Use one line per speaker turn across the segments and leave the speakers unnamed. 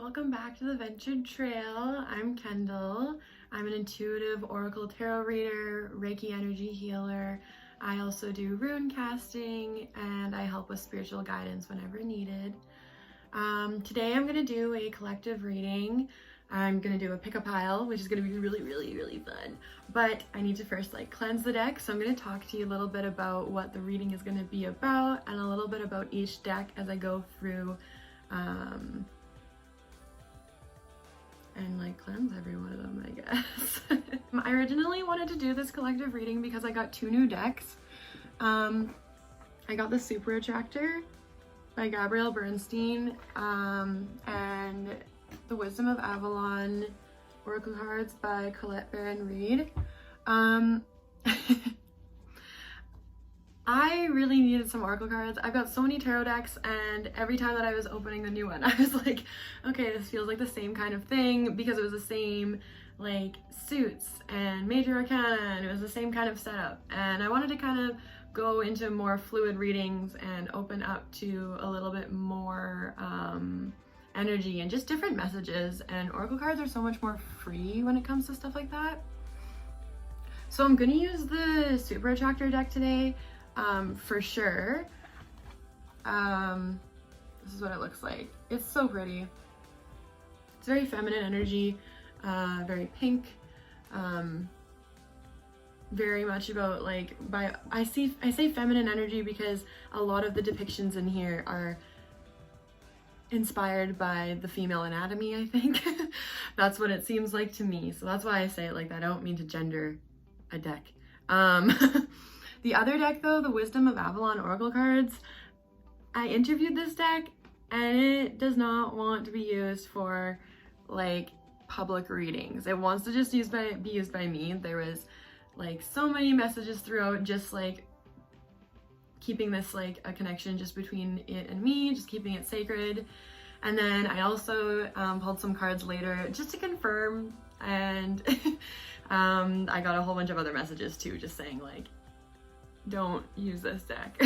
Welcome back to the Ventured Trail. I'm Kendall. I'm an intuitive oracle tarot reader, Reiki energy healer. I also do rune casting and I help with spiritual guidance whenever needed. Today I'm going to do a collective reading. I'm going to do a pick a pile, which is going to be really fun. But I need to first cleanse the deck, so I'm going to talk to you a little bit about what the reading is going to be about and a little bit about each deck as I go through and cleanse every one of them, I guess. I originally wanted to do this collective reading because I got two new decks. I got the Super Attractor by Gabrielle Bernstein and the Wisdom of Avalon Oracle cards by Colette Baron-Reid. I really needed some oracle cards. I've got so many tarot decks, and every time that I was opening the new one, I was like, okay, this feels like the same kind of thing, because it was the same suits and major arcana, and it was the same kind of setup. And I wanted to kind of go into more fluid readings and open up to a little bit more energy and just different messages. And oracle cards are so much more free when it comes to stuff like that. So I'm gonna use the Super Attractor deck today. For sure. This is what it looks like. It's so pretty. It's very feminine energy, very pink, very much about I say feminine energy because a lot of the depictions in here are inspired by the female anatomy, I think. That's what it seems like to me. So that's why I say it like that. I don't mean to gender a deck. The other deck though, the Wisdom of Avalon Oracle cards, I interviewed this deck and it does not want to be used for public readings. It wants to just be used by me. There was so many messages throughout, just keeping this a connection just between it and me, just keeping it sacred. And then I also pulled some cards later just to confirm, and I got a whole bunch of other messages too, just saying don't use this deck.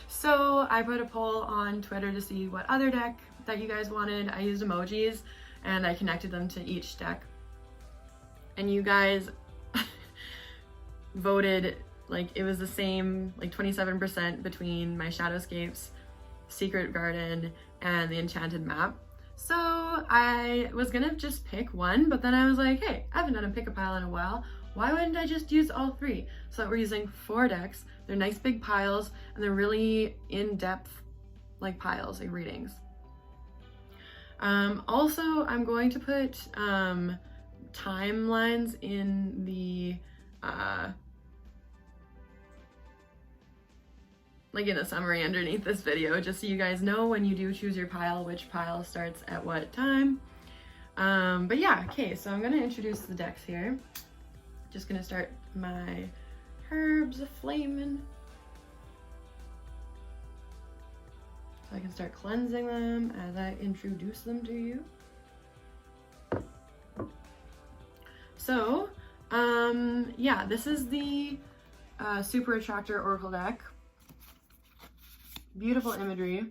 So I put a poll on Twitter to see what other deck that you guys wanted. I used emojis and I connected them to each deck. And you guys voted it was the same 27% between my Shadowscapes, Secret Garden, and the Enchanted Map. So I was gonna just pick one, but then I was like, hey, I haven't done a pick a pile in a while. Why wouldn't I just use all three? So that we're using 4 decks. They're nice big piles and they're really in-depth piles, readings. Also, I'm going to put timelines in the in the summary underneath this video, just so you guys know when you do choose your pile, which pile starts at what time. But yeah, okay, so I'm gonna introduce the decks here. Just gonna start my herbs a-flaming so I can start cleansing them as I introduce them to you. So, yeah, this is the Super Attractor Oracle deck. Beautiful imagery.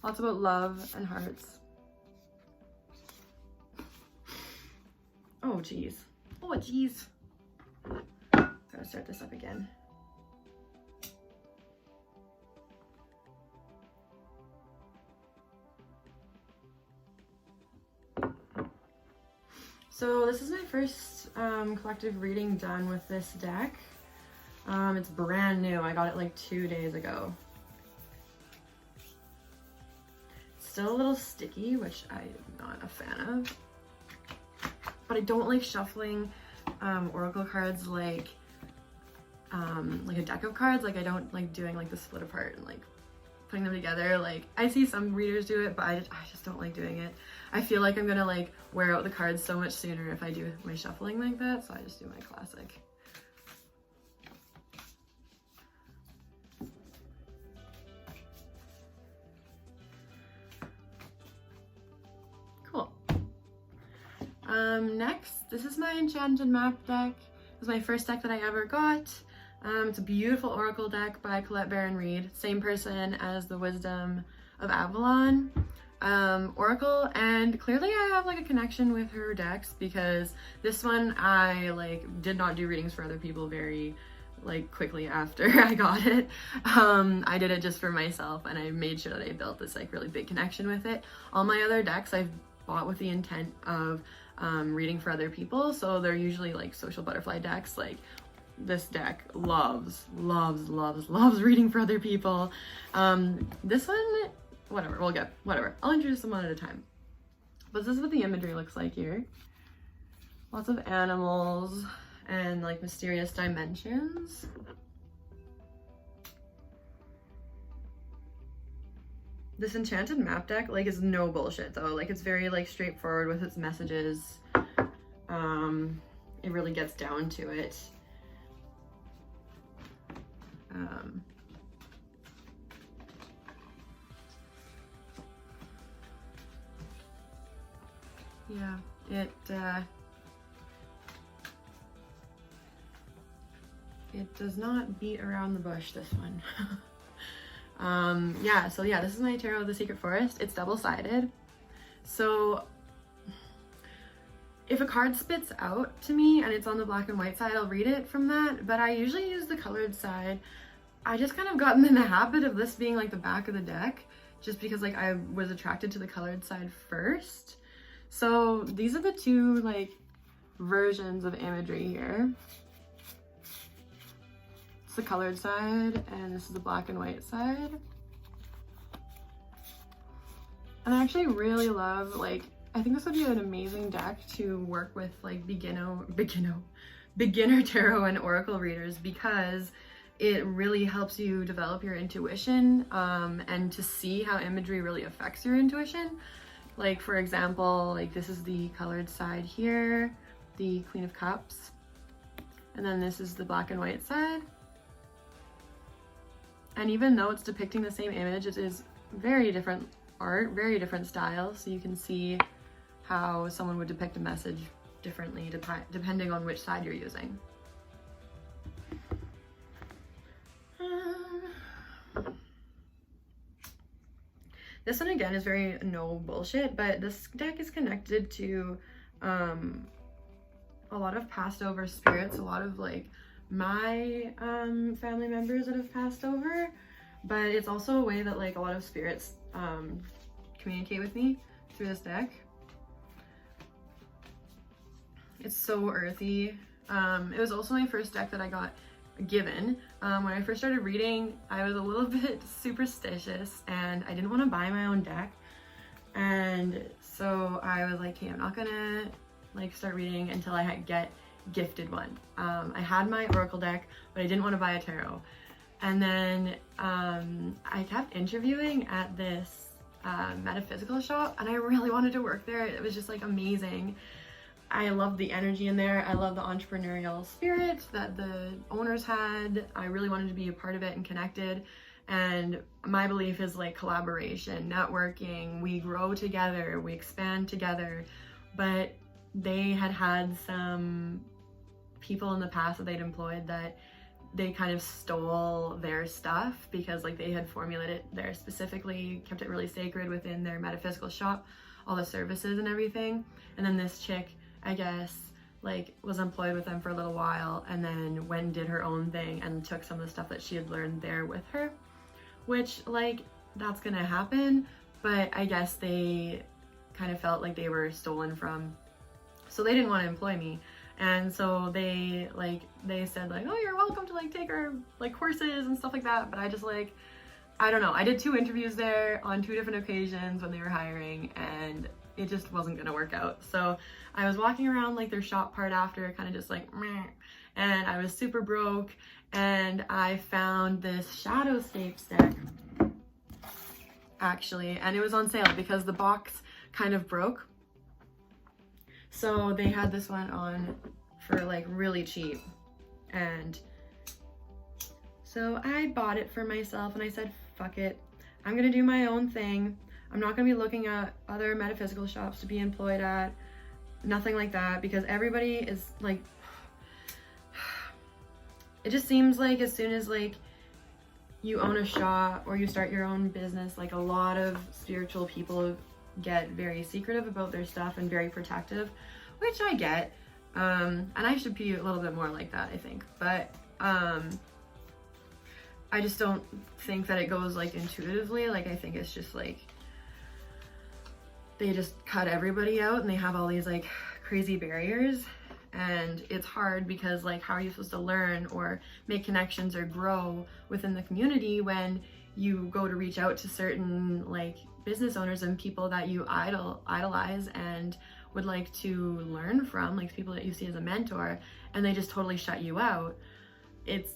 Lots about love and hearts. Oh geez. Oh geez. Gotta start this up again. So this is my first collective reading done with this deck. It's brand new. I got it 2 days ago. It's still a little sticky, which I'm not a fan of. But I don't like shuffling oracle cards like a deck of cards. I don't like doing the split apart and putting them together. I see some readers do it, but I just don't like doing it. I feel like I'm gonna wear out the cards so much sooner if I do my shuffling like that, so I just do my classic. Cool. Next, this is my Enchanted Map deck. It was my first deck that I ever got. It's a beautiful oracle deck by Colette Baron-Reid, same person as the Wisdom of Avalon oracle, and clearly I have like a connection with her decks, because this one I like did not do readings for other people very like quickly after I got it. I did it just for myself, and I made sure that I built this like really big connection with it. All my other decks I've bought with the intent of reading for other people, so they're usually like social butterfly decks. Like this deck loves reading for other people. This one, whatever, I'll introduce them one at a time. But this is what the imagery looks like here. Lots of animals and like mysterious dimensions. This Enchanted Map deck like is no bullshit though. Like it's very like straightforward with its messages. It really gets down to it. Yeah, it does not beat around the bush, this one. Yeah, so yeah, this is my Tarot of the Secret Forest. It's double-sided. So if a card spits out to me and it's on the black and white side, I'll read it from that, but I usually use the colored side. I just kind of gotten in the habit of this being like the back of the deck, just because like I was attracted to the colored side first. So these are the two like versions of imagery here. It's the colored side and this is the black and white side. And I actually really love, like, I think this would be an amazing deck to work with like beginner tarot and oracle readers, because it really helps you develop your intuition and to see how imagery really affects your intuition. Like for example, like this is the colored side here, the Queen of Cups, and then this is the black and white side. And even though it's depicting the same image, it is very different art, very different style, so you can see how someone would depict a message differently depending on which side you're using. This one again is very no bullshit, but this deck is connected to a lot of passed over spirits, a lot of like my family members that have passed over, but it's also a way that like a lot of spirits communicate with me through this deck. It's so earthy. It was also my first deck that I got given. When I first started reading, I was a little bit superstitious and I didn't want to buy my own deck, and so I was like, hey, I'm not gonna like start reading until I get gifted one. I had my oracle deck, but I didn't want to buy a tarot. And then I kept interviewing at this metaphysical shop, and I really wanted to work there. It was just like amazing. I loved the energy in there. I love the entrepreneurial spirit that the owners had. I really wanted to be a part of it and connected. And my belief is like collaboration, networking, we grow together, we expand together. But they had some people in the past that they'd employed that they kind of stole their stuff, because like they had formulated it there specifically, kept it really sacred within their metaphysical shop, all the services and everything. And then this chick, I guess, like was employed with them for a little while, and then went and did her own thing and took some of the stuff that she had learned there with her, which like that's gonna happen, but I guess they kind of felt like they were stolen from, so they didn't want to employ me. And so they said like, oh, you're welcome to like take our like courses and stuff like that. But I just like, I don't know, I did 2 interviews there on 2 different occasions when they were hiring, and it just wasn't gonna work out. So I was walking around like their shop part after, kind of just like meh, and I was super broke, and I found this Shadowscapes deck actually, and it was on sale because the box kind of broke. So they had this one on for like really cheap, and so I bought it for myself, and I said, fuck it, I'm gonna do my own thing. I'm not gonna be looking at other metaphysical shops to be employed at, nothing like that, because everybody is like, it just seems like as soon as like you own a shop or you start your own business, like a lot of spiritual people get very secretive about their stuff and very protective, which I get. And I should be a little bit more like that, I think. But I just don't think that it goes like intuitively. Like I think it's just like they just cut everybody out and they have all these like crazy barriers. And it's hard because like how are you supposed to learn or make connections or grow within the community when you go to reach out to certain like business owners and people that you idolize and would like to learn from, like people that you see as a mentor, and they just totally shut you out. It's,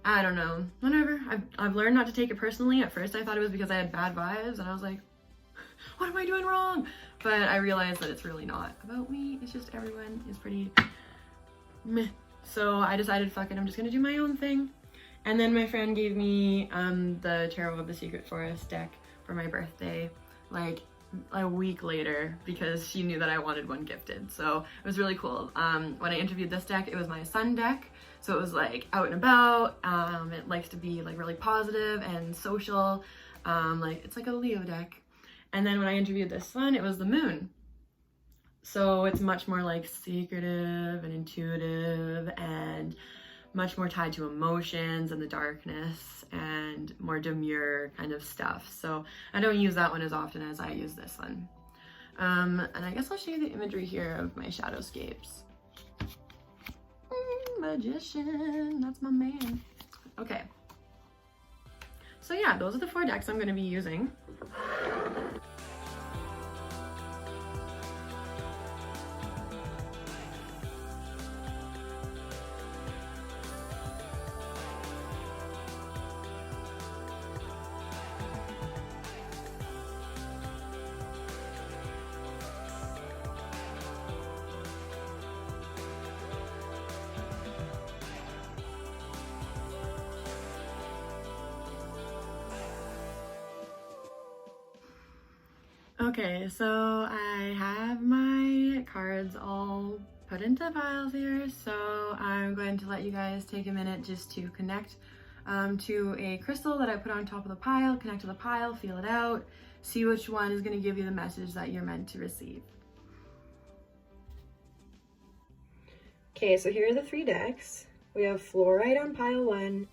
I don't know, whatever. I've learned not to take it personally. At first I thought it was because I had bad vibes and I was like, what am I doing wrong? But I realized that it's really not about me. It's just everyone is pretty meh. So I decided, fuck it, I'm just gonna do my own thing. And then my friend gave me the Tarot of the Secret Forest deck for my birthday, like a week later, because she knew that I wanted one gifted. So it was really cool. When I interviewed this deck, it was my sun deck. So it was like out and about. It likes to be like really positive and social. Like it's like a Leo deck. And then when I interviewed this one, it was the moon. So it's much more like secretive and intuitive and much more tied to emotions and the darkness and more demure kind of stuff. So I don't use that one as often as I use this one. And I guess I'll show you the imagery here of my Shadowscapes. Magician, that's my man. Okay. So yeah, those are the 4 decks I'm going to be using. Okay, so I have my cards all put into piles here, so I'm going to let you guys take a minute just to connect to a crystal that I put on top of the pile, connect to the pile, feel it out, see which one is going to give you the message that you're meant to receive. Okay, so here are the 3 decks. We have fluorite on pile 1,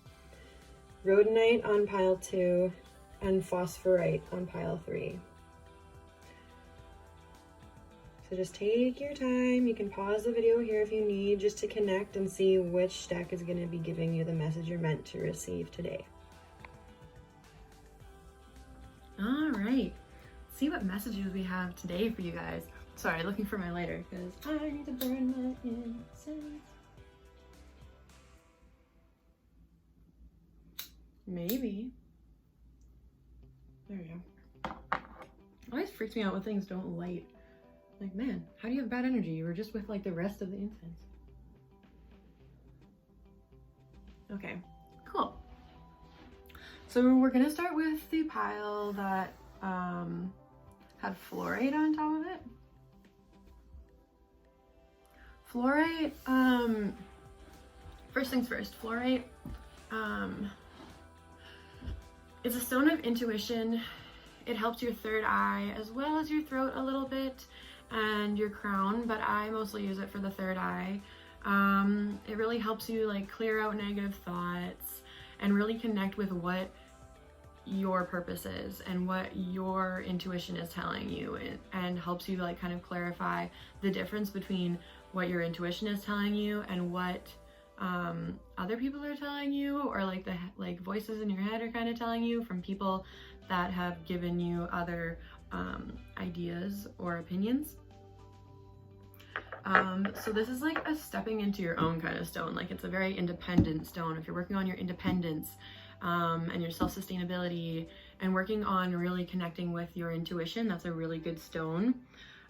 rhodonite on pile 2, and phosphorite on pile 3. So just take your time. You can pause the video here if you need, just to connect and see which deck is going to be giving you the message you're meant to receive today. All right, let's see what messages we have today for you guys. Sorry, looking for my lighter because I need to burn my incense. Maybe. There we go. It always freaks me out when things don't light. Like, man, how do you have bad energy? You were just with like the rest of the incense. Okay, cool. So we're gonna start with the pile that had fluorite on top of it. Fluorite, first things first, fluorite, it's a stone of intuition. It helps your third eye as well as your throat a little bit and your crown, but I mostly use it for the third eye. It really helps you like clear out negative thoughts and really connect with what your purpose is and what your intuition is telling you, and helps you like kind of clarify the difference between what your intuition is telling you and what other people are telling you, or like the voices in your head are kind of telling you from people that have given you other ideas or opinions. So this is like a stepping into your own kind of stone. Like it's a very independent stone. If you're working on your independence and your self-sustainability and working on really connecting with your intuition, that's a really good stone.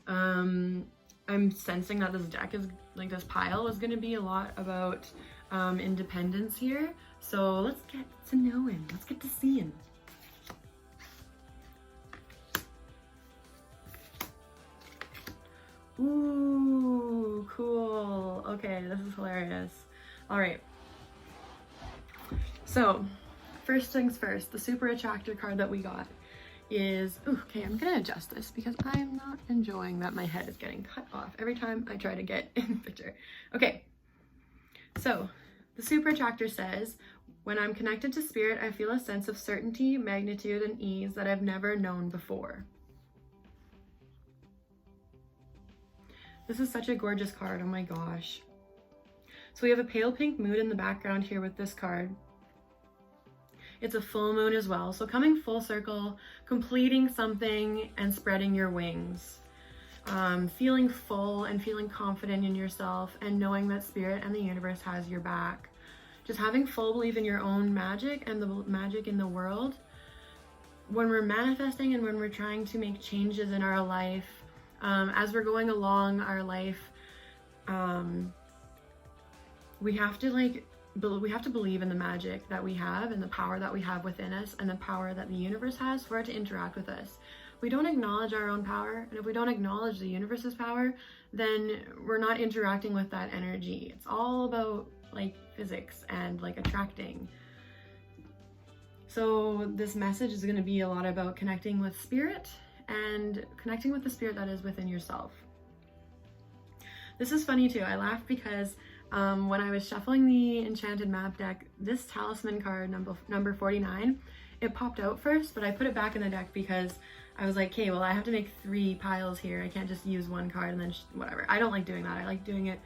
I'm sensing that this deck is like, this pile is going to be a lot about independence here. So let's get to know him. Let's get to see him. Ooh, cool. Okay, this is hilarious. All right. So first things first, the Super Attractor card that we got is, ooh, okay, I'm gonna adjust this because I'm not enjoying that my head is getting cut off every time I try to get in the picture. Okay, so the Super Attractor says, when I'm connected to spirit, I feel a sense of certainty, magnitude, and ease that I've never known before. This is such a gorgeous card, oh my gosh. So we have a pale pink moon in the background here with this card. It's a full moon as well. So coming full circle, completing something and spreading your wings. Feeling full and feeling confident in yourself and knowing that spirit and the universe has your back. Just having full belief in your own magic and the magic in the world. When we're manifesting and when we're trying to make changes in our life, as we're going along our life, we have to believe in the magic that we have and the power that we have within us and the power that the universe has for it to interact with us. We don't acknowledge our own power, and if we don't acknowledge the universe's power, then we're not interacting with that energy. It's all about like physics and like attracting. So this message is going to be a lot about connecting with spirit and connecting with the spirit that is within yourself. This is funny too. I laugh because when I was shuffling the Enchanted Map deck, this talisman card, number 49, it popped out first, but I put it back in the deck because I was like, okay, well, I have to make 3 piles here. I can't just use one card and then whatever. I don't like doing that. I like doing it,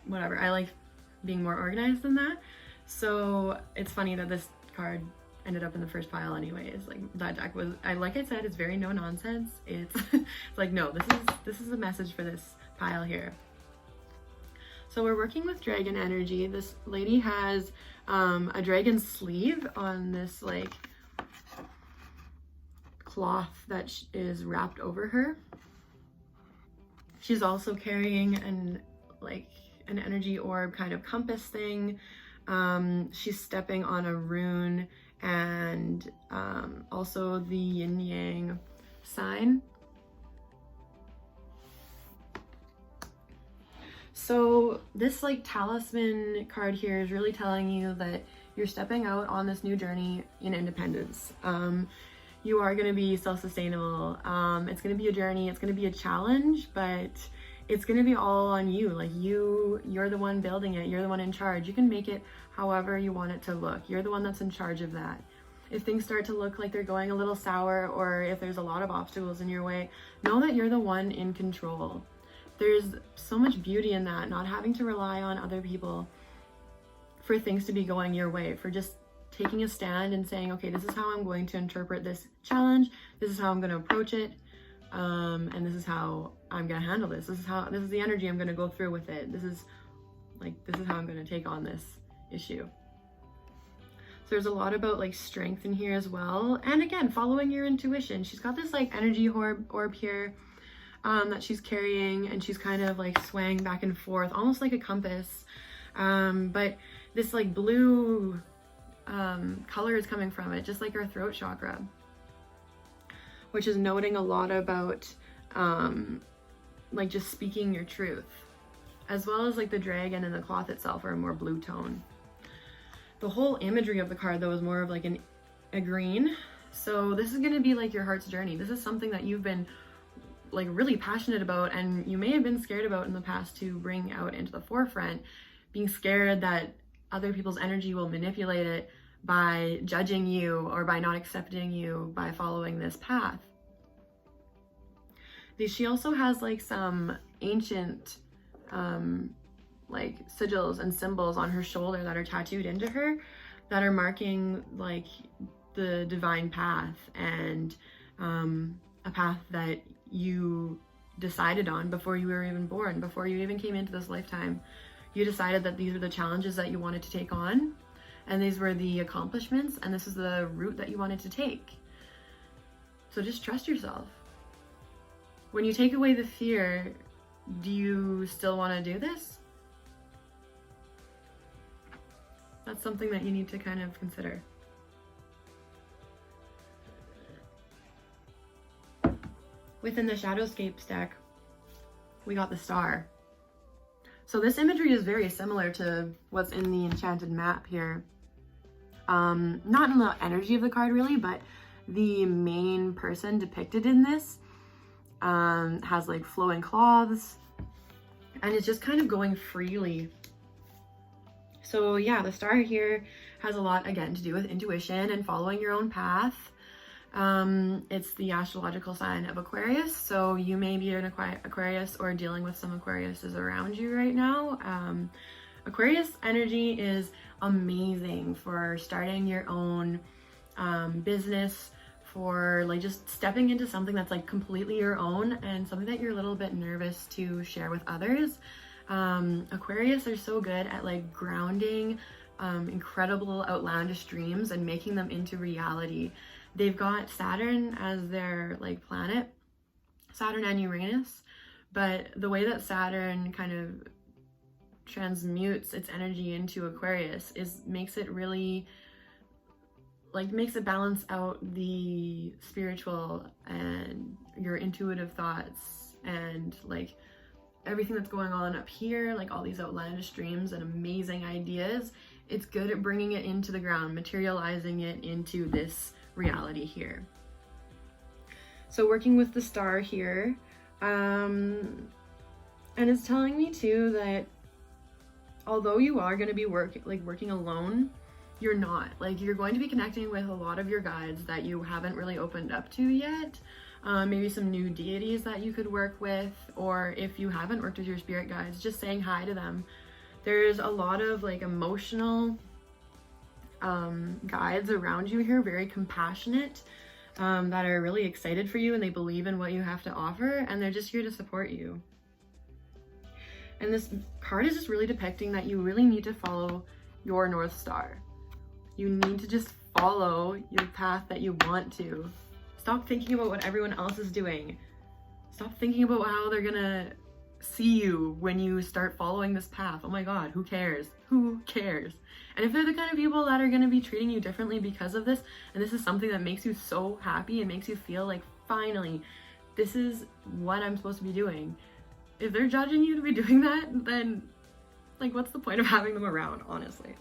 whatever. I like being more organized than that. So it's funny that this card ended up in the first pile anyways. Like that deck was, like I said, it's very no nonsense. It's, it's like, no, this is a message for this pile here. So we're working with dragon energy. This lady has a dragon sleeve on this like cloth that is wrapped over her. She's also carrying an energy orb kind of compass thing. She's stepping on a rune and also the yin yang sign. So this like talisman card here is really telling you that you're stepping out on this new journey in independence. You are going to be self-sustainable. It's going to be a journey. It's going to be a challenge, but it's going to be all on you. Like you're the one building it. You're the one in charge. You can make it however you want it to look. You're the one that's in charge of that. If things start to look like they're going a little sour, or if there's a lot of obstacles in your way, know that you're the one in control. There's so much beauty in that, not having to rely on other people for things to be going your way, for just taking a stand and saying, okay, this is how I'm going to interpret this challenge. This is how I'm going to approach it. And this is how I'm going to handle this. This is the energy I'm going to go through with it. This is how I'm going to take on this issue. So there's a lot about like strength in here as well. And again, following your intuition. She's got this like energy orb here that she's carrying, and she's kind of like swaying back and forth, almost like a compass. But this like blue color is coming from it, just like our throat chakra, which is noting a lot about like just speaking your truth, as well as like the dragon and the cloth itself are a more blue tone. The whole imagery of the card though is more of like a green. So this is going to be like your heart's journey. This is something that you've been like really passionate about, and you may have been scared about in the past to bring out into the forefront, being scared that other people's energy will manipulate it by judging you or by not accepting you by following this path. She also has like some ancient like sigils and symbols on her shoulder that are tattooed into her that are marking like the divine path and a path that you decided on before you were even born, before you even came into this lifetime. You decided that these were the challenges that you wanted to take on, and these were the accomplishments, and this is the route that you wanted to take. So just trust yourself. When you take away the fear, do you still want to do this? That's something that you need to kind of consider. Within the Shadowscapes deck, we got the star. So this imagery is very similar to what's in the Enchanted Map here. Not in the energy of the card really, but the main person depicted in this has like flowing cloths, and it's just kind of going freely. So yeah, the star here has a lot, again, to do with intuition and following your own path. It's the astrological sign of Aquarius, so you may be an Aquarius or dealing with some Aquariuses around you right now. Aquarius energy is amazing for starting your own business, for like just stepping into something that's like completely your own and something that you're a little bit nervous to share with others. Aquarius are so good at like grounding incredible outlandish dreams and making them into reality. They've got Saturn as their like planet, Saturn and Uranus, but the way that Saturn kind of transmutes its energy into Aquarius makes it really like makes it balance out the spiritual and your intuitive thoughts and like everything that's going on up here, like all these outlandish dreams and amazing ideas. It's good at bringing it into the ground, materializing it into this reality here. So working with the star here, and it's telling me too that although you are going to be working alone, you're not. Like, you're going to be connecting with a lot of your guides that you haven't really opened up to yet. Maybe some new deities that you could work with, or if you haven't worked with your spirit guides, just saying hi to them. There's a lot of like emotional guides around you here, very compassionate, that are really excited for you and they believe in what you have to offer, and they're just here to support you. And this card is just really depicting that you really need to follow your North Star. You need to just follow your path that you want to. Stop thinking about what everyone else is doing. Stop thinking about how they're gonna see you when you start following this path. Oh my God, who cares? Who cares? And if they're the kind of people that are gonna be treating you differently because of this, and this is something that makes you so happy and makes you feel like, finally, this is what I'm supposed to be doing. If they're judging you to be doing that, then like, what's the point of having them around, honestly?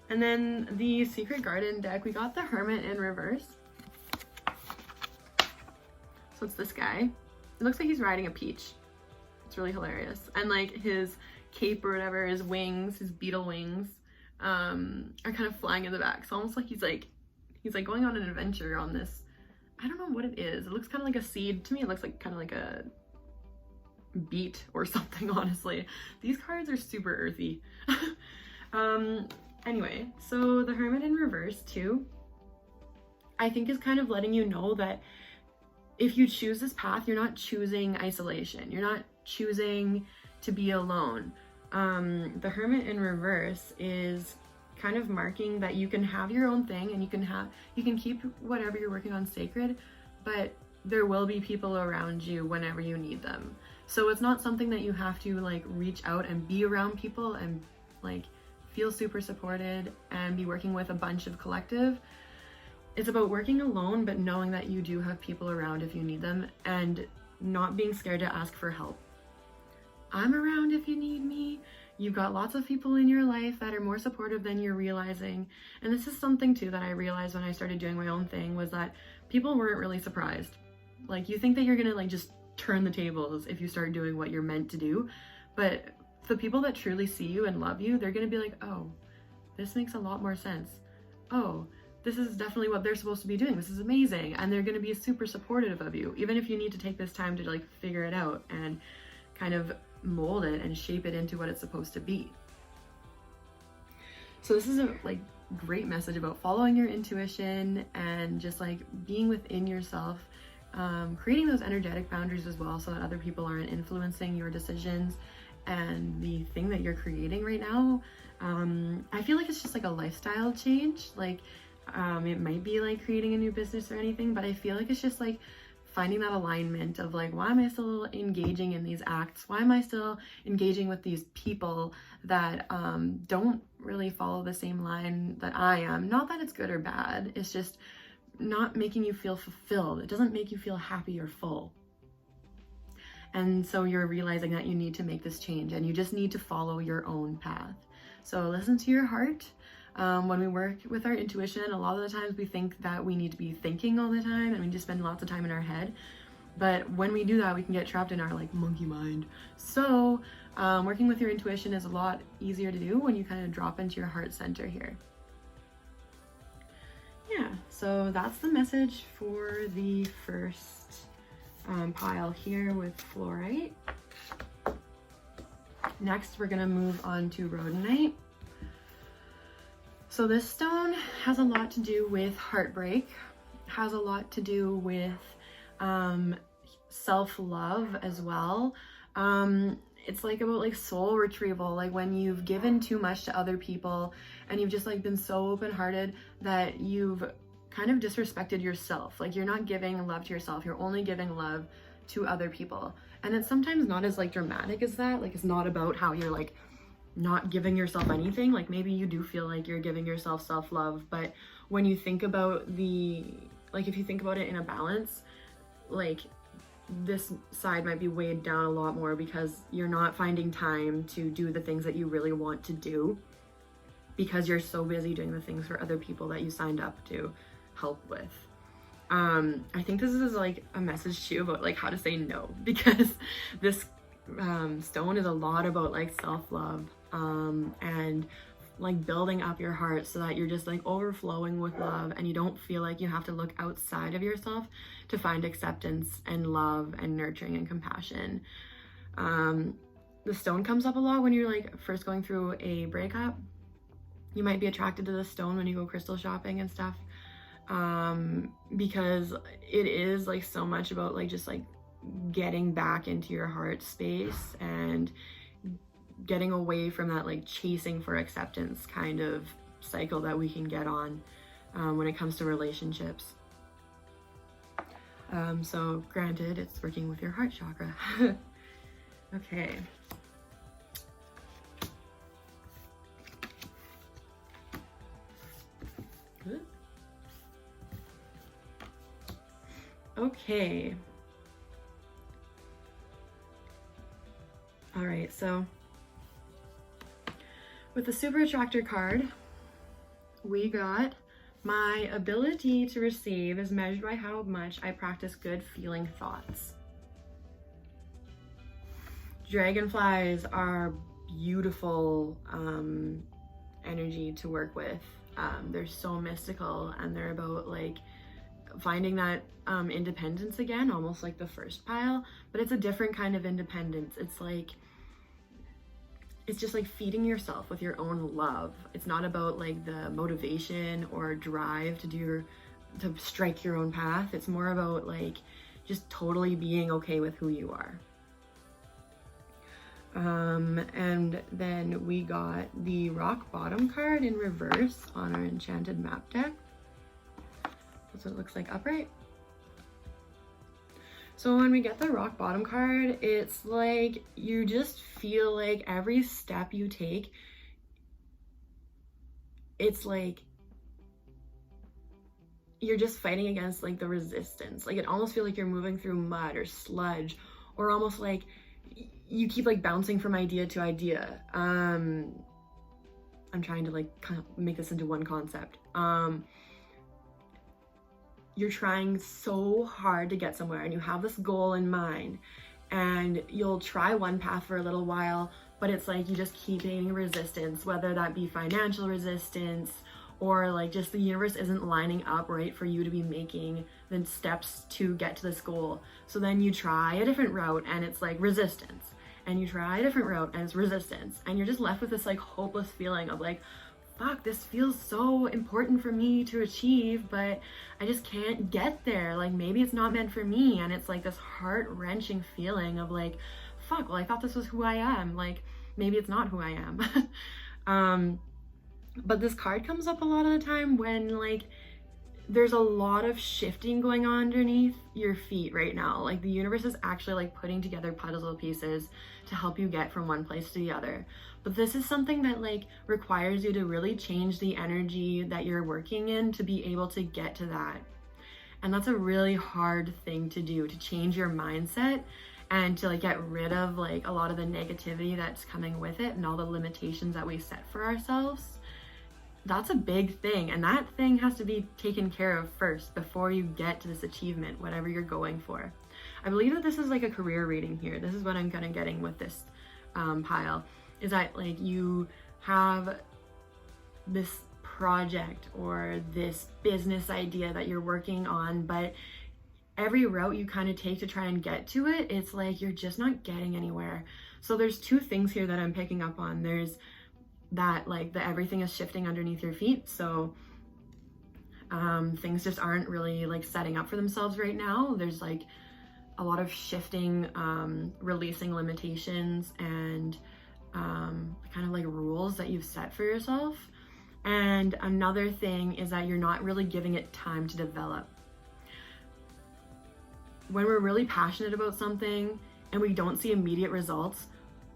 And then the Secret Garden deck, we got the Hermit in reverse. So it's this guy. It looks like he's riding a peach. It's really hilarious. And like his cape or whatever, his wings, his beetle wings, are kind of flying in the back. So almost like he's like going on an adventure on this. I don't know what it is. It looks kind of like a seed. To me, it looks like kind of like a beet or something, honestly. These cards are super earthy. Anyway, so the Hermit in reverse too, I think is kind of letting you know that if you choose this path, you're not choosing isolation. You're not choosing to be alone. The Hermit in reverse is kind of marking that you can have your own thing and you can keep whatever you're working on sacred, but there will be people around you whenever you need them. So it's not something that you have to like reach out and be around people and like feel super supported and be working with a bunch of collective. It's about working alone, but knowing that you do have people around if you need them and not being scared to ask for help. I'm around if you need me. You've got lots of people in your life that are more supportive than you're realizing. And this is something too that I realized when I started doing my own thing, was that people weren't really surprised. Like, you think that you're gonna like just turn the tables if you start doing what you're meant to do, but the people that truly see you and love you, they're gonna be like, oh, this makes a lot more sense. Oh, this is definitely what they're supposed to be doing. This is amazing. And they're gonna be super supportive of you, even if you need to take this time to like figure it out and kind of mold it and shape it into what it's supposed to be. So this is a like great message about following your intuition and just like being within yourself, creating those energetic boundaries as well so that other people aren't influencing your decisions and the thing that you're creating right now. I feel like it's just like a lifestyle change. Like it might be like creating a new business or anything, but I feel like it's just like finding that alignment of like, why am I still engaging in these acts? Why am I still engaging with these people that don't really follow the same line that I am? Not that it's good or bad, it's just not making you feel fulfilled. It doesn't make you feel happy or full. And so you're realizing that you need to make this change and you just need to follow your own path. So listen to your heart. When we work with our intuition, a lot of the times we think that we need to be thinking all the time and we just spend lots of time in our head. But when we do that, we can get trapped in our like monkey mind. So working with your intuition is a lot easier to do when you kind of drop into your heart center here. Yeah, so that's the message for the first pile here with fluorite. Next, we're gonna move on to rhodonite. So this stone has a lot to do with heartbreak, has a lot to do with self-love as well. It's like about like soul retrieval, like when you've given too much to other people and you've just like been so open-hearted that you've kind of disrespected yourself. Like you're not giving love to yourself, you're only giving love to other people. And it's sometimes not as like dramatic as that. Like it's not about how you're like not giving yourself anything. Like maybe you do feel like you're giving yourself self-love, but when you think about if you think about it in a balance, like this side might be weighed down a lot more because you're not finding time to do the things that you really want to do because you're so busy doing the things for other people that you signed up to help with. I think this is like a message to you about like how to say no, because this stone is a lot about like self-love and like building up your heart so that you're just like overflowing with love and you don't feel like you have to look outside of yourself to find acceptance and love and nurturing and compassion. The stone comes up a lot when you're like first going through a breakup. You might be attracted to the stone when you go crystal shopping and stuff, because it is like so much about like just like getting back into your heart space and getting away from that like chasing for acceptance kind of cycle that we can get on when it comes to relationships. So granted, it's working with your heart chakra. Okay. Good. Okay. All right, so with the Super Attractor card, we got my ability to receive is measured by how much I practice good feeling thoughts. Dragonflies are beautiful energy to work with. They're so mystical and they're about like finding that independence again, almost like the first pile, but it's a different kind of independence. It's just like feeding yourself with your own love. It's not about like the motivation or drive to strike your own path. It's more about like just totally being okay with who you are. And then we got the rock bottom card in reverse on our Enchanted Map deck. That's what it looks like upright. So when we get the rock bottom card, it's like you just feel like every step you take, it's like you're just fighting against like the resistance. Like it almost feels like you're moving through mud or sludge, or almost like you keep like bouncing from idea to idea. I'm trying to like kind of make this into one concept. You're trying so hard to get somewhere and you have this goal in mind and you'll try one path for a little while, but it's like you just keep getting resistance, whether that be financial resistance or like just the universe isn't lining up right for you to be making the steps to get to this goal. So then you try a different route and it's like resistance, and you try a different route and it's resistance, and you're just left with this like hopeless feeling of like, fuck, this feels so important for me to achieve, but I just can't get there. Like maybe it's not meant for me. And it's like this heart-wrenching feeling of like, fuck, well, I thought this was who I am. Like maybe it's not who I am. But this card comes up a lot of the time when like there's a lot of shifting going on underneath your feet right now. Like the universe is actually like putting together puzzle pieces to help you get from one place to the other. But this is something that like requires you to really change the energy that you're working in to be able to get to that. And that's a really hard thing to do, to change your mindset and to like get rid of like a lot of the negativity that's coming with it and all the limitations that we set for ourselves. That's a big thing, and that thing has to be taken care of first before you get to this achievement, whatever you're going for. I believe that this is like a career reading here. This is what I'm kind of getting with this pile, is that like you have this project or this business idea that you're working on, but every route you kind of take to try and get to it, it's like you're just not getting anywhere. So there's two things here that I'm picking up on. There's that like the everything is shifting underneath your feet, so things just aren't really like setting up for themselves right now. There's like a lot of shifting, releasing limitations and kind of like rules that you've set for yourself. And another thing is that you're not really giving it time to develop. When we're really passionate about something and we don't see immediate results,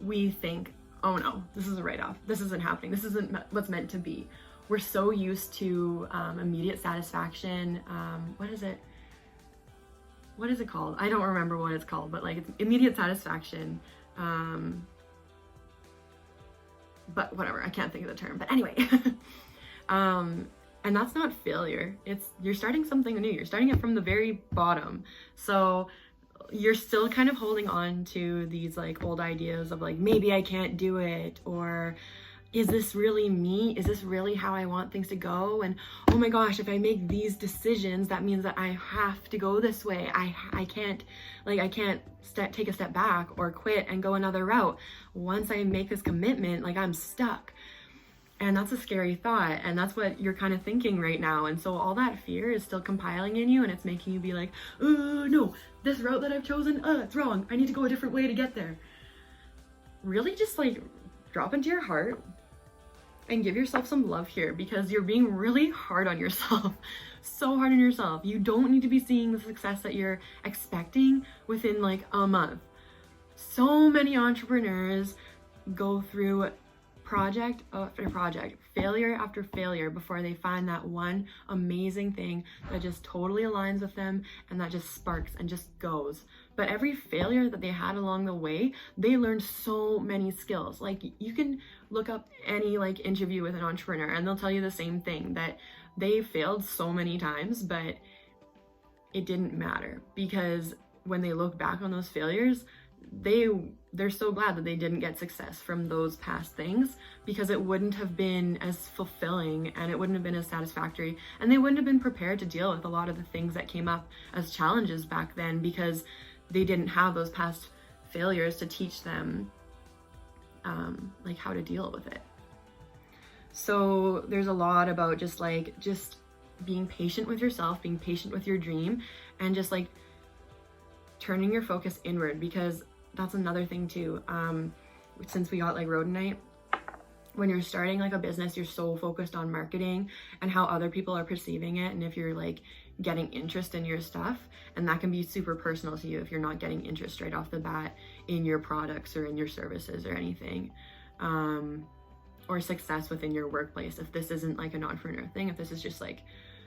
we think, oh no, this is a write-off. This isn't happening. This isn't what's meant to be. We're so used to immediate satisfaction. What is it? What is it called? I don't remember what it's called, but like it's immediate satisfaction. But whatever, I can't think of the term. But anyway, and that's not failure. You're starting something new. You're starting it from the very bottom. So you're still kind of holding on to these like old ideas of like, maybe I can't do it, or is this really me? Is this really how I want things to go? And oh my gosh, if I make these decisions, that means that I have to go this way. I can't take a step back or quit and go another route. Once I make this commitment, like I'm stuck. And that's a scary thought, and that's what you're kind of thinking right now. And so all that fear is still compiling in you, and it's making you be like, no, this route that I've chosen, it's wrong. I need to go a different way to get there. Really just like drop into your heart and give yourself some love here, because you're being really hard on yourself. So hard on yourself. You don't need to be seeing the success that you're expecting within like a month. So many entrepreneurs go through project after project, failure after failure, before they find that one amazing thing that just totally aligns with them and that just sparks and just goes. But every failure that they had along the way, they learned so many skills. Like you can look up any like interview with an entrepreneur and they'll tell you the same thing, that they failed so many times, but it didn't matter, because when they look back on those failures, they're so glad that they didn't get success from those past things, because it wouldn't have been as fulfilling and it wouldn't have been as satisfactory, and they wouldn't have been prepared to deal with a lot of the things that came up as challenges back then, because they didn't have those past failures to teach them like how to deal with it. So there's a lot about just being patient with yourself, being patient with your dream, and just like turning your focus inward, because that's another thing too. Since we got like rhodonite, when you're starting like a business, you're so focused on marketing and how other people are perceiving it, and if you're like getting interest in your stuff, and that can be super personal to you if you're not getting interest right off the bat in your products or in your services or anything, or success within your workplace. If this isn't like an entrepreneur thing, if this is just like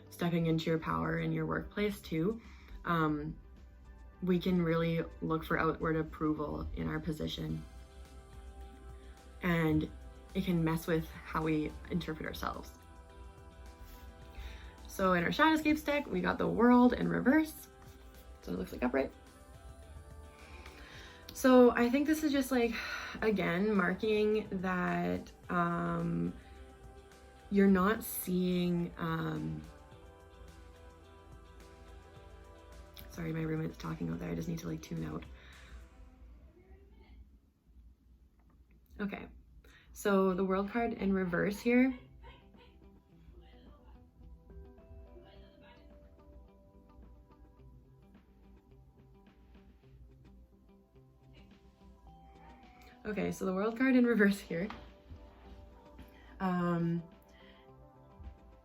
stepping into your power in your workplace too, we can really look for outward approval in our position, and it can mess with how we interpret ourselves. So in our Shadowscapes deck, we got the world in reverse, so it looks like upright. So I think this is just like, again, marking that you're not seeing, sorry, my roommate's talking out there. I just need to like tune out. Okay, so the world card in reverse here. Okay, so the world card in reverse here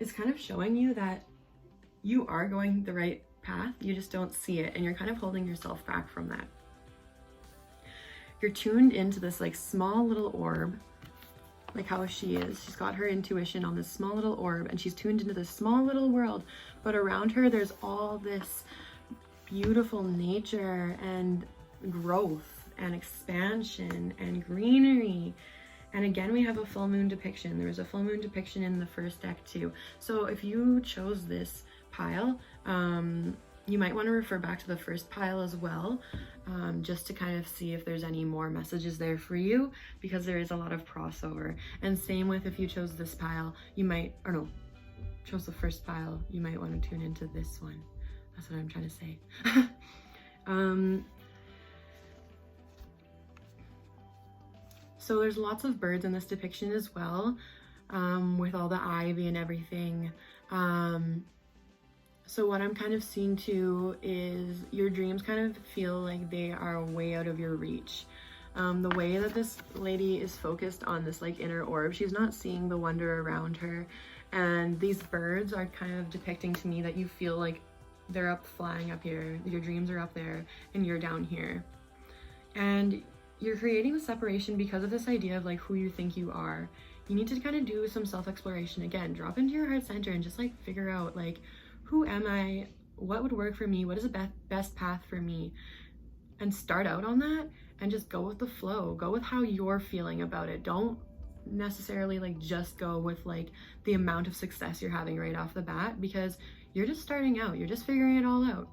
is kind of showing you that you are going the right path, you just don't see it, and you're kind of holding yourself back from that. You're tuned into this like small little orb, like how she is. She's got her intuition on this small little orb, and she's tuned into this small little world, but around her there's all this beautiful nature and growth and expansion and greenery. And again, we have a full moon depiction. There was a full moon depiction in the first deck too. So if you chose this pile, you might want to refer back to the first pile as well, just to kind of see if there's any more messages there for you, because there is a lot of crossover. And same with if you chose this pile, you might, or no, chose the first pile, you might want to tune into this one. That's what I'm trying to say. So there's lots of birds in this depiction as well, with all the ivy and everything. So what I'm kind of seeing too is your dreams kind of feel like they are way out of your reach. The way that this lady is focused on this like inner orb, she's not seeing the wonder around her. And these birds are kind of depicting to me that you feel like they're up flying up here, your dreams are up there and you're down here. And you're creating the separation because of this idea of like who you think you are. You need to kind of do some self-exploration. Again, drop into your heart center and just like figure out like, who am I? What would work for me? What is the best path for me? And start out on that and just go with the flow. Go with how you're feeling about it. Don't necessarily like just go with like the amount of success you're having right off the bat, because you're just starting out. You're just figuring it all out.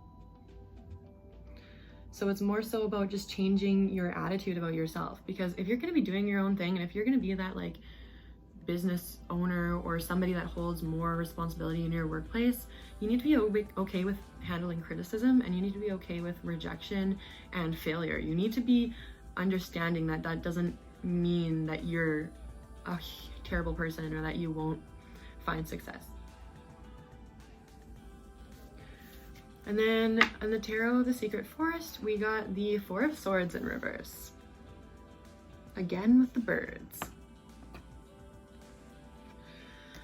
So it's more so about just changing your attitude about yourself, because if you're going to be doing your own thing, and if you're going to be that like business owner or somebody that holds more responsibility in your workplace, you need to be okay with handling criticism, and you need to be okay with rejection and failure. You need to be understanding that that doesn't mean that you're a terrible person or that you won't find success. And then in the Tarot of the Secret Forest, we got the Four of Swords in reverse. Again with the birds.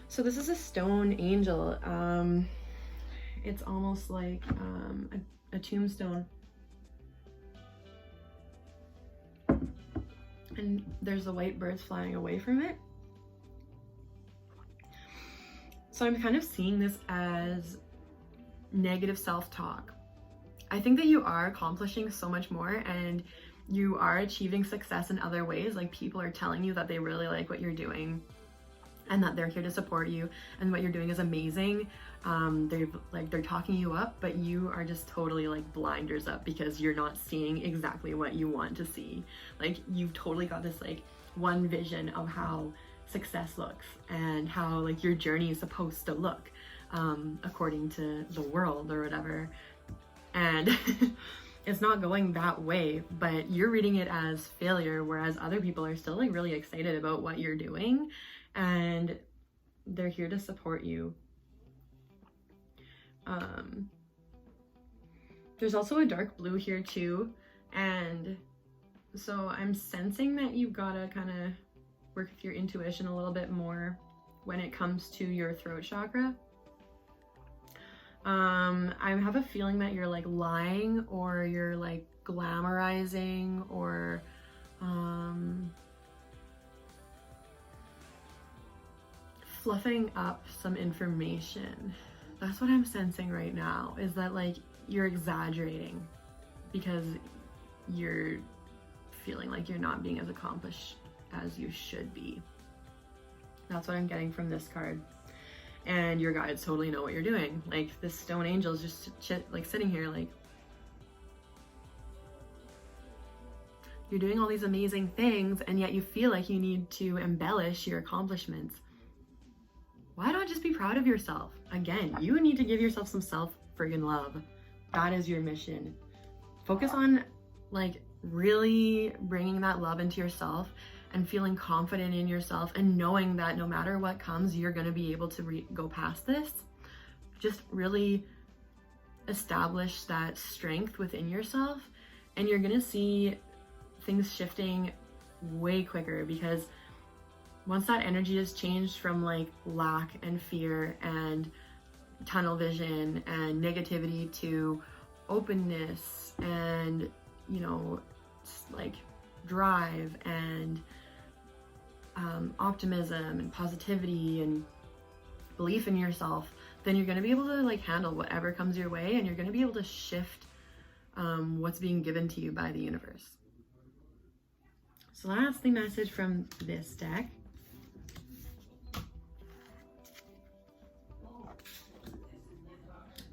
So this is a stone angel. It's almost like a tombstone. And there's the white birds flying away from it. So I'm kind of seeing this as negative self-talk. I think that you are accomplishing so much more and you are achieving success in other ways. Like people are telling you that they really like what you're doing and that they're here to support you and what you're doing is amazing. They're talking you up, but you are just totally like blinders up because you're not seeing exactly what you want to see. Like you've totally got this like one vision of how success looks and how like your journey is supposed to look according to the world or whatever. And it's not going that way, but you're reading it as failure, whereas other people are still like really excited about what you're doing and they're here to support you. There's also a dark blue here too, and so I'm sensing that you've got to kind of work with your intuition a little bit more when it comes to your throat chakra. I have a feeling that you're like lying or you're like glamorizing or fluffing up some information. That's what I'm sensing right now, is that like you're exaggerating because you're feeling like you're not being as accomplished as you should be. That's what I'm getting from this card. And your guides totally know what you're doing. Like this stone angel is just like sitting here like, you're doing all these amazing things and yet you feel like you need to embellish your accomplishments. Why not just be proud of yourself? Again, you need to give yourself some self-friggin' love. That is your mission. Focus on like really bringing that love into yourself and feeling confident in yourself and knowing that no matter what comes, you're going to be able to go past this. Just really establish that strength within yourself and you're going to see things shifting way quicker, because once that energy is changed from like lack and fear and tunnel vision and negativity to openness and, you know, like drive and optimism and positivity and belief in yourself, then you're going to be able to like handle whatever comes your way, and you're going to be able to shift what's being given to you by the universe. So that's the message from this deck.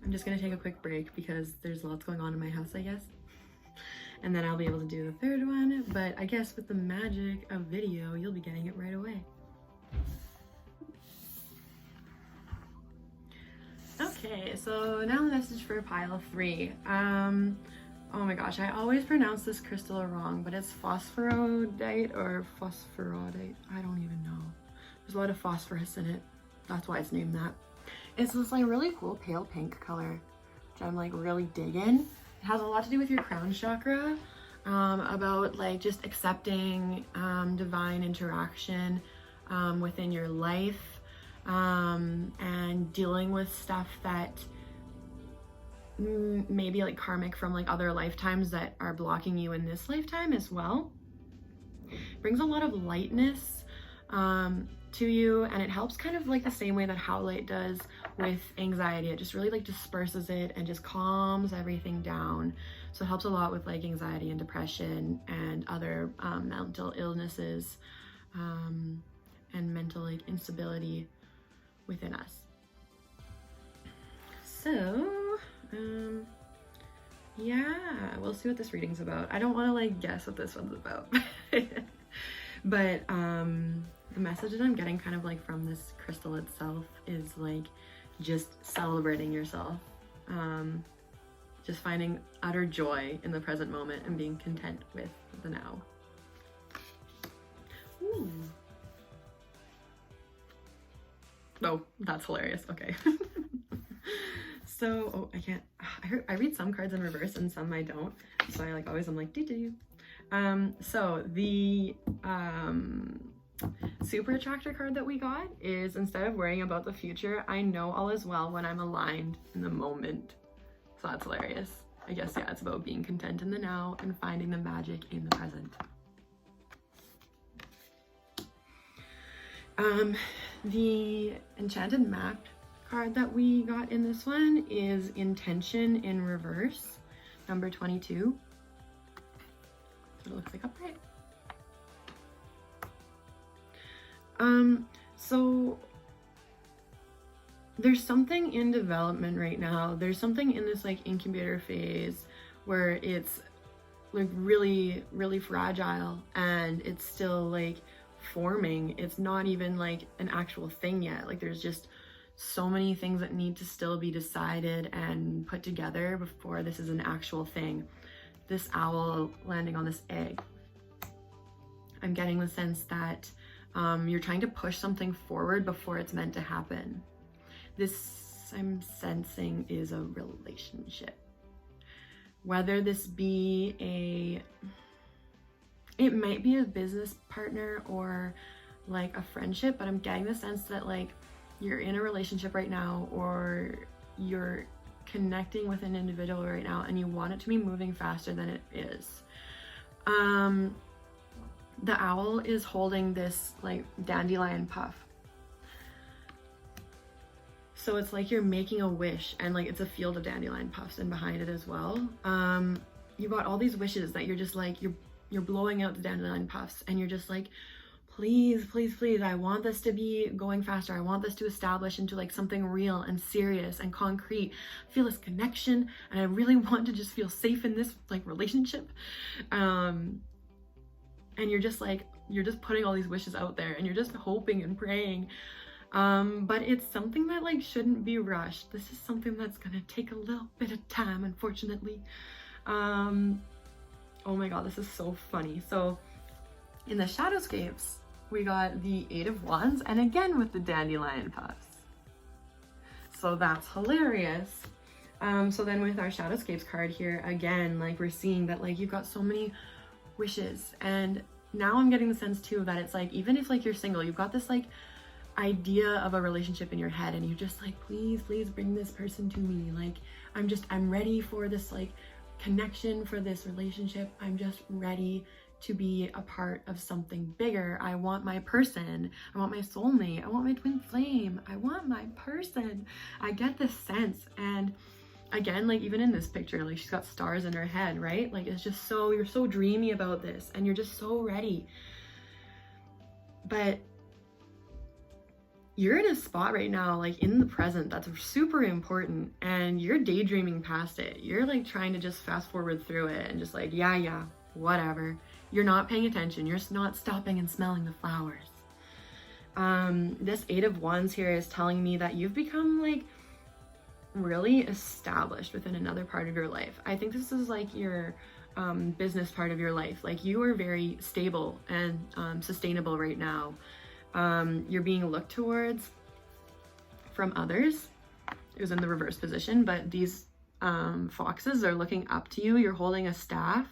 I'm just gonna take a quick break because there's lots going on in my house, I guess. And then I'll be able to do the third one, but I guess with the magic of video, you'll be getting it right away. Okay, so now the message for pile 3. Oh my gosh, I always pronounce this crystal wrong, but it's phosphorodite or phosphorodite. I don't even know. There's a lot of phosphorus in it. That's why it's named that. It's this like really cool pale pink color, which I'm like really digging. It has a lot to do with your crown chakra, about like just accepting divine interaction within your life, and dealing with stuff that maybe like karmic from like other lifetimes that are blocking you in this lifetime as well. It brings a lot of lightness to you, and it helps kind of like the same way that Howlite does with anxiety. It just really like disperses it and just calms everything down. So it helps a lot with like anxiety and depression and other mental illnesses and mental like instability within us. So yeah, we'll see what this reading's about. I don't want to like guess what this one's about. But the message that I'm getting kind of like from this crystal itself is like just celebrating yourself, just finding utter joy in the present moment and being content with the now. Ooh. Oh, that's hilarious. Okay. So, oh, I can't, I read some cards in reverse and some I don't. So I like always, I'm like, doo-doo. So the Super Attractor card that we got is, instead of worrying about the future, I know all is well when I'm aligned in the moment. So that's hilarious. I guess, yeah, it's about being content in the now and finding the magic in the present. The Enchanted Map card that we got in this one is Intention in reverse, number 22. So it looks like upright. So there's something in development right now. There's something in this like incubator phase where it's like really, really fragile and it's still like forming. It's not even like an actual thing yet. Like there's just so many things that need to still be decided and put together before this is an actual thing. This owl landing on this egg, I'm getting the sense that you're trying to push something forward before it's meant to happen. This, I'm sensing, is a relationship. Whether this be it might be a business partner or like a friendship, but I'm getting the sense that like you're in a relationship right now, or you're connecting with an individual right now and you want it to be moving faster than it is. The owl is holding this like dandelion puff. So it's like you're making a wish, and like it's a field of dandelion puffs and behind it as well. You got all these wishes that you're just like, you're blowing out the dandelion puffs and you're just like, please, please, please, I want this to be going faster. I want this to establish into like something real and serious and concrete. I feel this connection and I really want to just feel safe in this like relationship. And you're just like, you're just putting all these wishes out there and you're just hoping and praying. But it's something that like shouldn't be rushed. This is something that's gonna take a little bit of time, unfortunately. Oh my God, this is so funny. So in the Shadowscapes, we got the 8 of Wands, and again with the dandelion puffs. So that's hilarious. So then with our Shadowscapes card here, again, like we're seeing that like you've got so many wishes, and now I'm getting the sense too that it's like, even if like you're single, you've got this like idea of a relationship in your head and you're just like, please, please bring this person to me. Like I'm ready for this like connection, for this relationship. I'm just ready to be a part of something bigger. I want my person. I want my soulmate. I want my twin flame. I want my person. I get this sense, and again, like even in this picture, like she's got stars in her head, right? Like it's just so, you're so dreamy about this and you're just so ready. But you're in a spot right now, like in the present, that's super important, and you're daydreaming past it. You're like trying to just fast forward through it and just like, yeah, whatever. You're not paying attention. You're not stopping and smelling the flowers. This 8 of Wands here is telling me that you've become like really established within another part of your life. I think this is like your business part of your life. Like you are very stable and sustainable right now. You're being looked towards from others. It was in the reverse position, but these foxes are looking up to you. You're holding a staff,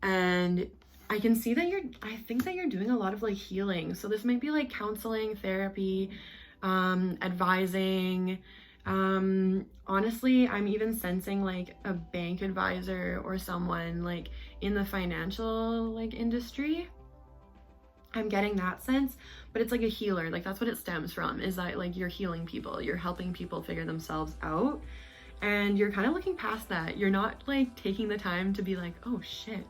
and I can see that I think that you're doing a lot of like healing. So this might be like counseling, therapy, advising. Honestly, I'm even sensing like a bank advisor or someone like in the financial like industry. I'm getting that sense, but it's like a healer. Like that's what it stems from, is that like you're healing people, you're helping people figure themselves out, and you're kind of looking past that. You're not like taking the time to be like, oh shit,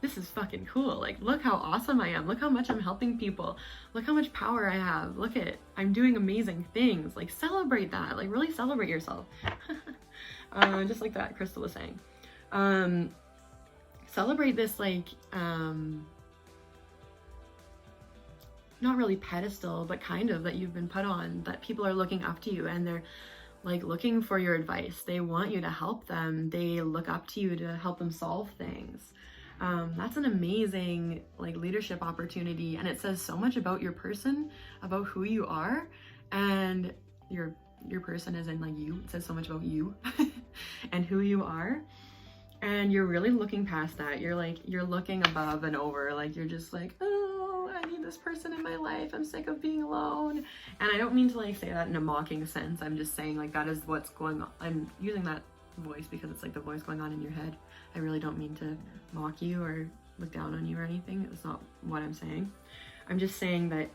this is fucking cool. Like, look how awesome I am. Look how much I'm helping people. Look how much power I have. Look at, I'm doing amazing things. Like celebrate that, like really celebrate yourself. Just like that Crystal was saying. Celebrate this like, not really pedestal, but kind of that you've been put on, that people are looking up to you and they're like looking for your advice. They want you to help them. They look up to you to help them solve things. That's an amazing like leadership opportunity, and it says so much about your person, about who you are, and your person is in like you. It says so much about you and who you are, and you're really looking past that. You're looking above and over, like you're just like, oh, I need this person in my life. I'm sick of being alone. And I don't mean to like say that in a mocking sense. I'm just saying like that is what's going on. I'm using that voice because it's like the voice going on in your head. I really don't mean to mock you or look down on you or anything. It's not what I'm saying. I'm just saying that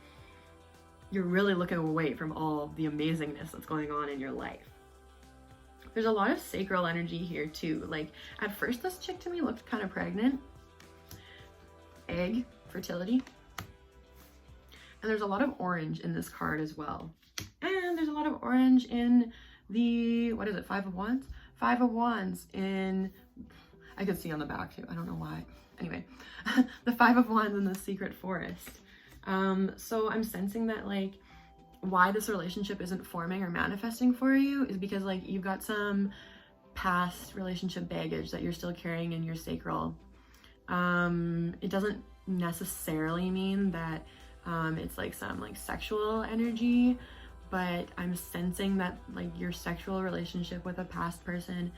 you're really looking away from all the amazingness that's going on in your life. There's a lot of sacral energy here too. Like at first this chick to me looked kind of pregnant. Egg, fertility. And there's a lot of orange in this card as well. And there's a lot of orange in the, what is it, 5 of Wands? 5 of Wands in, I could see on the back too, I don't know why. Anyway, the 5 of Wands in the Secret Forest. So I'm sensing that like why this relationship isn't forming or manifesting for you is because like you've got some past relationship baggage that you're still carrying in your sacral. It doesn't necessarily mean that it's like some like sexual energy, but I'm sensing that like your sexual relationship with a past person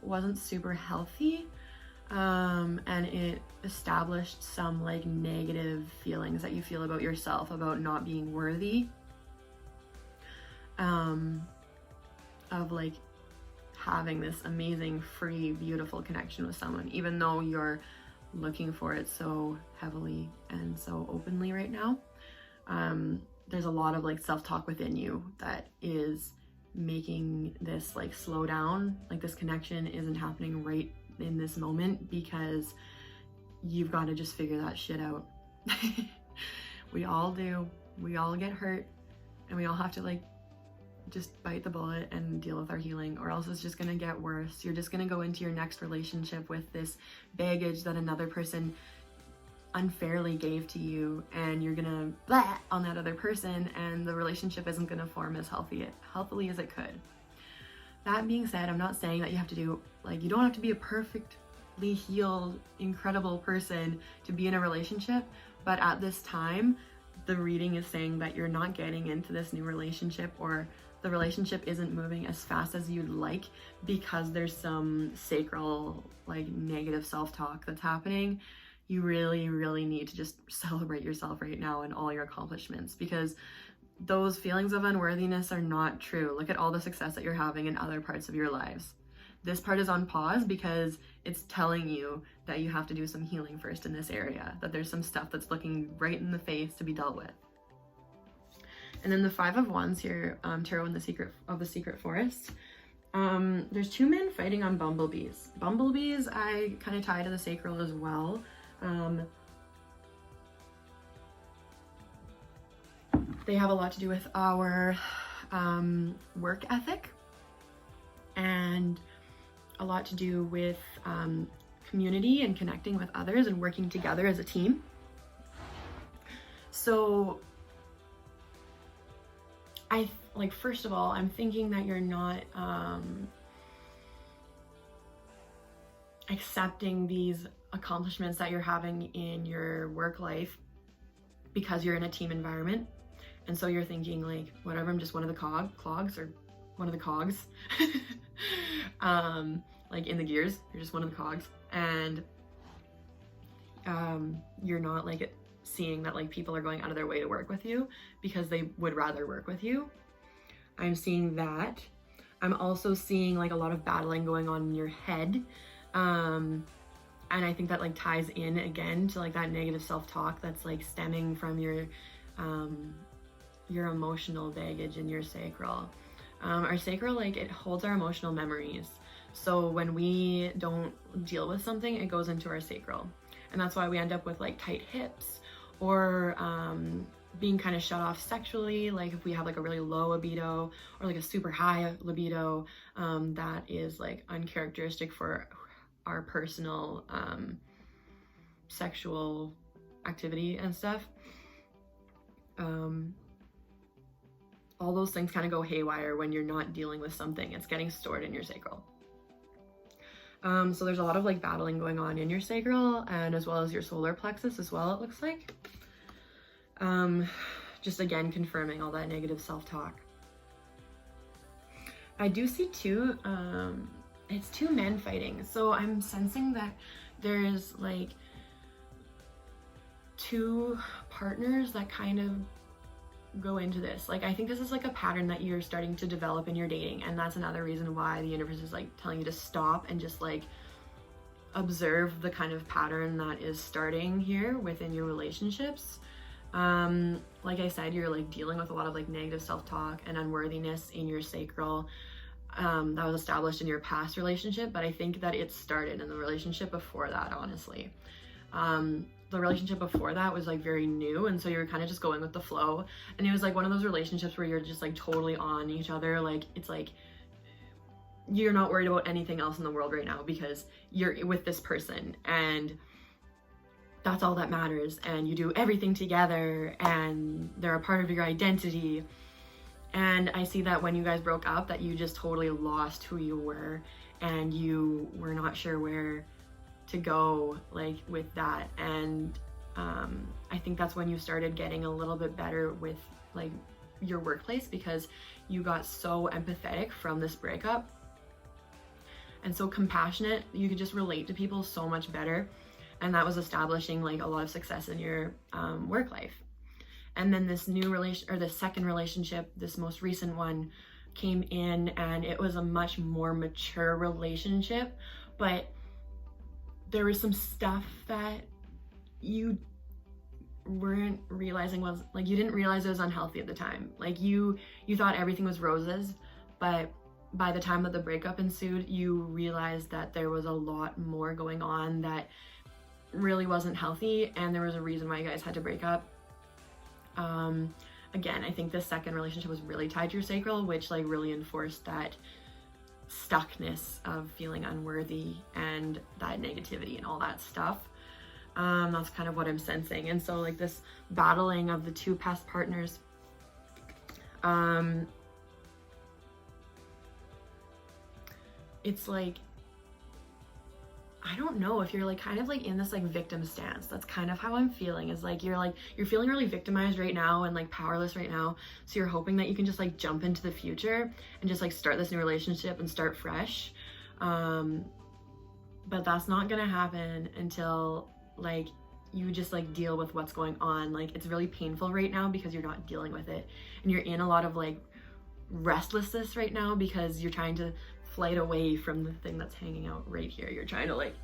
wasn't super healthy, and it established some like negative feelings that you feel about yourself, about not being worthy, of like having this amazing, free, beautiful connection with someone, even though you're looking for it so heavily and so openly right now. There's a lot of like self-talk within you that is making this like slow down. Like this connection isn't happening right in this moment because you've got to just figure that shit out. We all do. We all get hurt, and we all have to like just bite the bullet and deal with our healing, or else it's just gonna get worse. You're just gonna go into your next relationship with this baggage that another person unfairly gave to you, and you're gonna blah on that other person, and the relationship isn't gonna form as healthily as it could. That being said, I'm not saying that you have to do, like, you don't have to be a perfectly healed, incredible person to be in a relationship, but at this time, the reading is saying that you're not getting into this new relationship, or the relationship isn't moving as fast as you'd like because there's some sacral, like, negative self-talk that's happening. You really, really need to just celebrate yourself right now and all your accomplishments, because those feelings of unworthiness are not true. Look at all the success that you're having in other parts of your lives. This part is on pause because it's telling you that you have to do some healing first in this area, that there's some stuff that's looking right in the face to be dealt with. And then the 5 of Wands here, Tarot in the Secret Forest. There's two men fighting on bumblebees. Bumblebees I kind of tie to the sacral as well. They have a lot to do with our work ethic, and a lot to do with community and connecting with others and working together as a team. So first of all, I'm thinking that you're not accepting these accomplishments that you're having in your work life because you're in a team environment. And so you're thinking like, whatever, I'm just one of the clogs or one of the cogs. Like in the gears, you're just one of the cogs. And you're not like seeing that like people are going out of their way to work with you because they would rather work with you. I'm seeing that. I'm also seeing like a lot of battling going on in your head. And I think that like ties in again to like that negative self-talk that's like stemming from your emotional baggage in your sacral. Our sacral, like, it holds our emotional memories. So when we don't deal with something, it goes into our sacral. And that's why we end up with like tight hips or being kind of shut off sexually. Like if we have like a really low libido or like a super high libido, that is like uncharacteristic for our personal sexual activity and stuff. All those things kind of go haywire when you're not dealing with something. It's getting stored in your sacral. So there's a lot of like battling going on in your sacral and as well as your solar plexus as well, it looks like. Just again, confirming all that negative self-talk. I do see it's two men fighting. So I'm sensing that there's like two partners that kind of go into this. Like, I think this is like a pattern that you're starting to develop in your dating, and that's another reason why the universe is like telling you to stop and just like observe the kind of pattern that is starting here within your relationships. Like I said, you're like dealing with a lot of like negative self-talk and unworthiness in your sacral that was established in your past relationship, but I think that it started in the relationship before that, honestly. The relationship before that was like very new, and so you're kind of just going with the flow, and it was like one of those relationships where you're just like totally on each other. Like it's like you're not worried about anything else in the world right now because you're with this person and that's all that matters, and you do everything together and they're a part of your identity. And I see that when you guys broke up that you just totally lost who you were and you were not sure where to go like with that. And I think that's when you started getting a little bit better with like your workplace because you got so empathetic from this breakup and so compassionate. You could just relate to people so much better, and that was establishing like a lot of success in your work life. And then this new this second relationship, this most recent one, came in, and it was a much more mature relationship, but there was some stuff that you weren't realizing was like, you didn't realize it was unhealthy at the time. Like you thought everything was roses, but by the time that the breakup ensued, you realized that there was a lot more going on that really wasn't healthy, and there was a reason why you guys had to break up. Again, I think this second relationship was really tied to your sacral, which like really enforced that stuckness of feeling unworthy and that negativity and all that stuff. That's kind of what I'm sensing. And so like this battling of the two past partners, it's like, I don't know if you're like kind of like in this like victim stance. That's kind of how I'm feeling, is like you're feeling really victimized right now and like powerless right now. So you're hoping that you can just like jump into the future and just like start this new relationship and start fresh. But that's not gonna happen until like you just like deal with what's going on. Like it's really painful right now because you're not dealing with it, and you're in a lot of like restlessness right now because you're trying to flight away from the thing that's hanging out right here. You're trying to like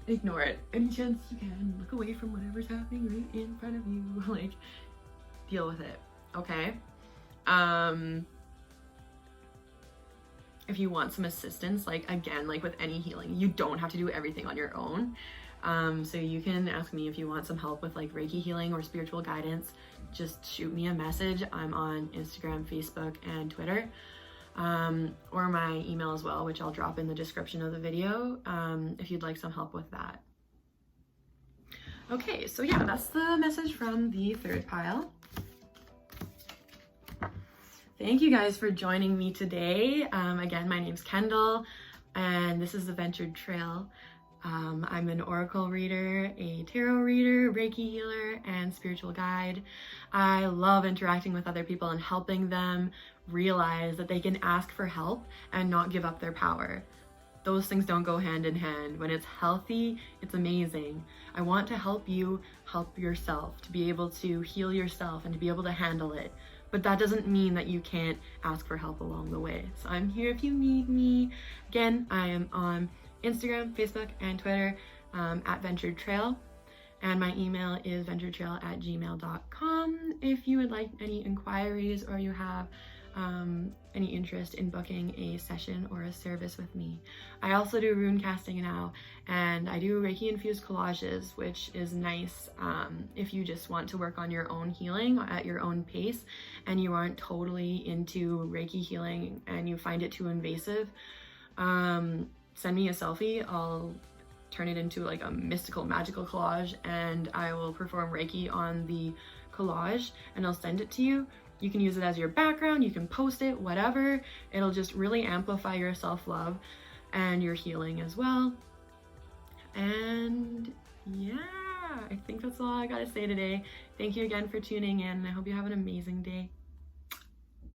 ignore it any chance you can, look away from whatever's happening right in front of you, like deal with it, okay? if you want some assistance, like again, like with any healing, you don't have to do everything on your own. So you can ask me if you want some help with like Reiki healing or spiritual guidance. Just shoot me a message. I'm on Instagram, Facebook, and Twitter, or my email as well, which I'll drop in the description of the video, if you'd like some help with that. Okay, so yeah, that's the message from the third pile. Thank you guys for joining me today. Again, my name's Kendall, and this is the Ventured Trail. I'm an oracle reader, a tarot reader, Reiki healer, and spiritual guide. I love interacting with other people and helping them realize that they can ask for help and not give up their power. Those things don't go hand in hand. When it's healthy, it's amazing. I want to help you help yourself, to be able to heal yourself and to be able to handle it. But that doesn't mean that you can't ask for help along the way. So I'm here if you need me. Again, I am on Instagram, Facebook, and Twitter at Ventured Trail. And my email is venturedtrail@gmail.com if you would like any inquiries or you have any interest in booking a session or a service with me. I also do rune casting now, and I do Reiki-infused collages, which is nice if you just want to work on your own healing at your own pace and you aren't totally into Reiki healing and you find it too invasive. Send me a selfie. I'll turn it into like a mystical, magical collage, and I will perform Reiki on the collage and I'll send it to you. You can use it as your background, you can post it, whatever. It'll just really amplify your self-love and your healing as well. And yeah, I think that's all I gotta say today. Thank you again for tuning in. I hope you have an amazing day.